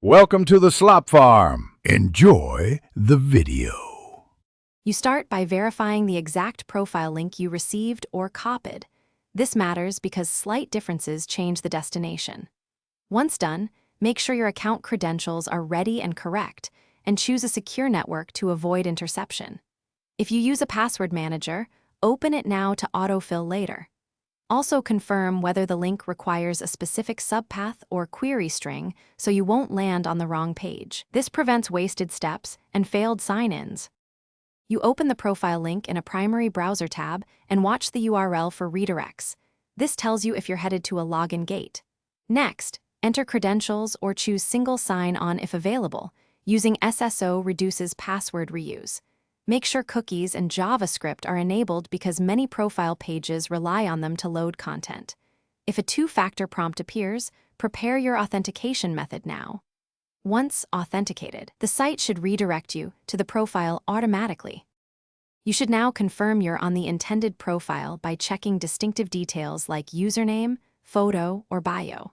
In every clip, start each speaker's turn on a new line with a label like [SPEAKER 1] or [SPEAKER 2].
[SPEAKER 1] Welcome to the Slop Farm. Enjoy the video.
[SPEAKER 2] You start by verifying the exact profile link you received or copied. This matters because slight differences change the destination. Once done, make sure your account credentials are ready and correct, and choose a secure network to avoid interception. If you use a password manager, open it now to autofill later. Also confirm whether the link requires a specific subpath or query string so you won't land on the wrong page. This prevents wasted steps and failed sign-ins. You open the profile link in a primary browser tab and watch the URL for redirects. This tells you if you're headed to a login gate. Next, enter credentials or choose single sign-on if available. Using SSO reduces password reuse. Make sure cookies and JavaScript are enabled because many profile pages rely on them to load content. If a two-factor prompt appears, prepare your authentication method now. Once authenticated, the site should redirect you to the profile automatically. You should now confirm you're on the intended profile by checking distinctive details like username, photo, or bio.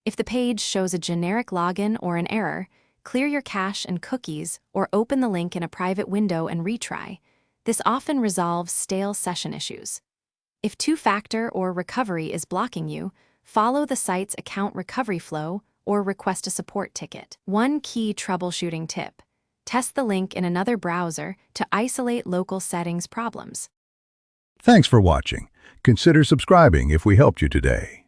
[SPEAKER 2] If the page shows a generic login or an error, clear your cache and cookies or open the link in a private window and retry. This often resolves stale session issues. If two-factor or recovery is blocking you, follow the site's account recovery flow or request a support ticket. One key troubleshooting tip: test the link in another browser to isolate local settings problems.
[SPEAKER 1] Thanks for watching. Consider subscribing if we helped you today.